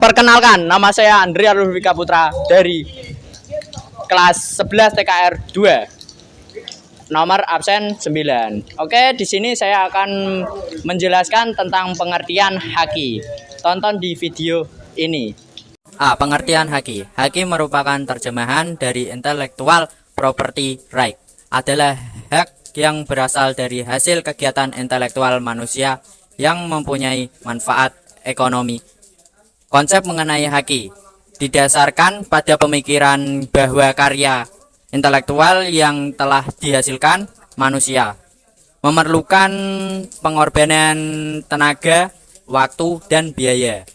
Perkenalkan, nama saya Andri Arulfika Putra dari kelas 11 TKR 2. Nomor absen 9. Oke, di sini saya akan menjelaskan tentang pengertian haki. Tonton di video ini. Pengertian haki. Haki merupakan terjemahan dari intellectual property right. Adalah hak yang berasal dari hasil kegiatan intelektual manusia yang mempunyai manfaat ekonomi. Konsep mengenai haki didasarkan pada pemikiran bahwa karya intelektual yang telah dihasilkan manusia memerlukan pengorbanan tenaga, waktu, dan biaya.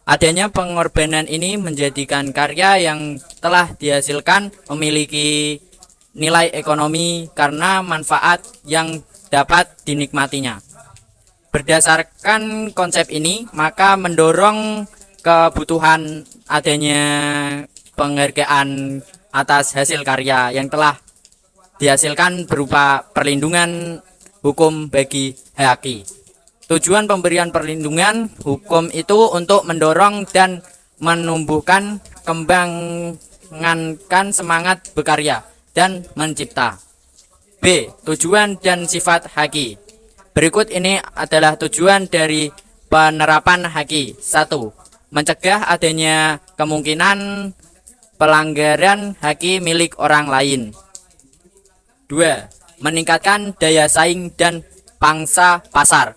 Adanya pengorbanan ini menjadikan karya yang telah dihasilkan memiliki nilai ekonomi karena manfaat yang dapat dinikmatinya. Berdasarkan konsep ini, maka mendorong kebutuhan adanya penghargaan atas hasil karya yang telah dihasilkan berupa perlindungan hukum bagi haki. Tujuan pemberian perlindungan hukum itu untuk mendorong dan menumbuhkan kembangkan semangat berkarya dan mencipta. B. Tujuan dan sifat haki. Berikut ini adalah tujuan dari penerapan haki. 1. Mencegah adanya kemungkinan pelanggaran haki milik orang lain. 2. Meningkatkan daya saing dan pangsa pasar.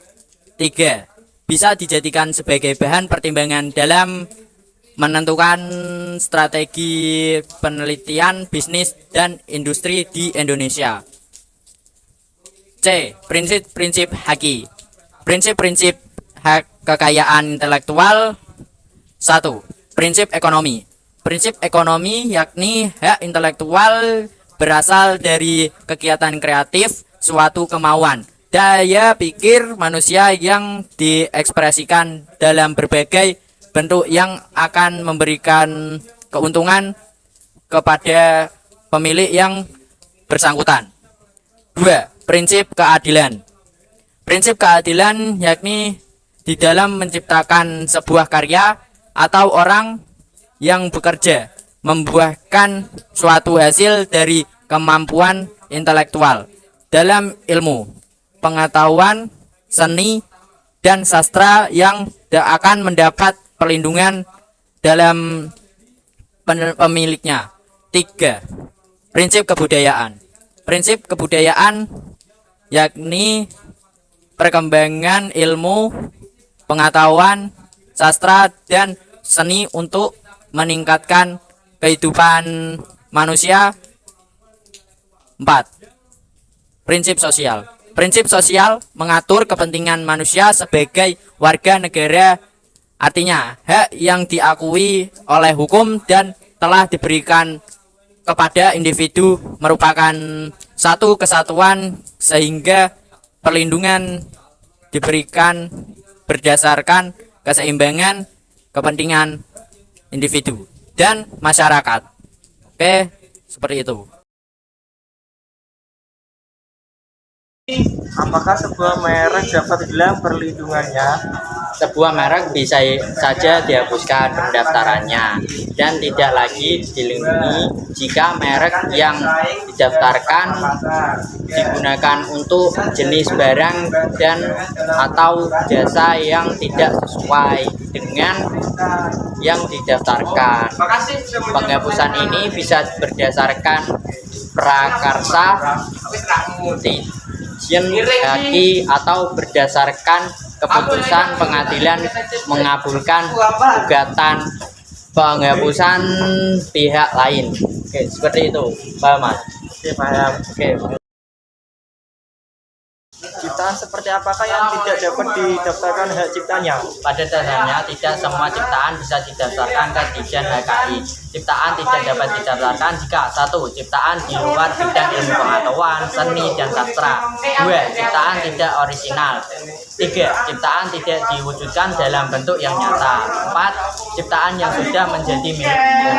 3. Bisa dijadikan sebagai bahan pertimbangan dalam menentukan strategi penelitian bisnis dan industri di Indonesia. C. Prinsip-prinsip haki. Prinsip-prinsip hak kekayaan intelektual. 1. Prinsip ekonomi. Prinsip ekonomi yakni hak intelektual berasal dari kegiatan kreatif suatu kemauan, daya pikir manusia yang diekspresikan dalam berbagai bentuk yang akan memberikan keuntungan kepada pemilik yang bersangkutan. 2. Prinsip keadilan. Prinsip keadilan yakni di dalam menciptakan sebuah karya atau orang yang bekerja membuahkan suatu hasil dari kemampuan intelektual dalam ilmu, pengetahuan, seni, dan sastra yang akan mendapat perlindungan dalam pemiliknya. 3. Prinsip kebudayaan. Prinsip kebudayaan yakni perkembangan ilmu, pengetahuan, sastra, dan seni untuk meningkatkan kehidupan manusia. 4. Prinsip sosial. Prinsip sosial mengatur kepentingan manusia sebagai warga negara, artinya hak yang diakui oleh hukum dan telah diberikan kepada individu merupakan satu kesatuan sehingga perlindungan diberikan berdasarkan keseimbangan kepentingan individu dan masyarakat. Oke, seperti itu. Apakah sebuah merek dapat hilang perlindungannya? Sebuah merek bisa saja dihapuskan pendaftarannya dan tidak lagi dilindungi jika merek yang didaftarkan digunakan untuk jenis barang dan atau jasa yang tidak sesuai dengan yang didaftarkan. Penghapusan ini bisa berdasarkan prakarsa, haki, atau berdasarkan keputusan pengadilan mengabulkan gugatan penghapusan pihak lain. Oke, seperti itu, paham Mas? Oke, paham. Oke. Ciptaan seperti apakah yang tidak dapat didaftarkan hak ciptanya? Pada dasarnya tidak semua ciptaan bisa didaftarkan ke Ditjen HKI. Ciptaan tidak dapat didaftarkan jika 1. Ciptaan di luar bidang ilmu pengetahuan, seni, dan sastra. 2. Ciptaan tidak orisinal. 3. Ciptaan tidak diwujudkan dalam bentuk yang nyata. 4. Ciptaan yang sudah menjadi milik umum.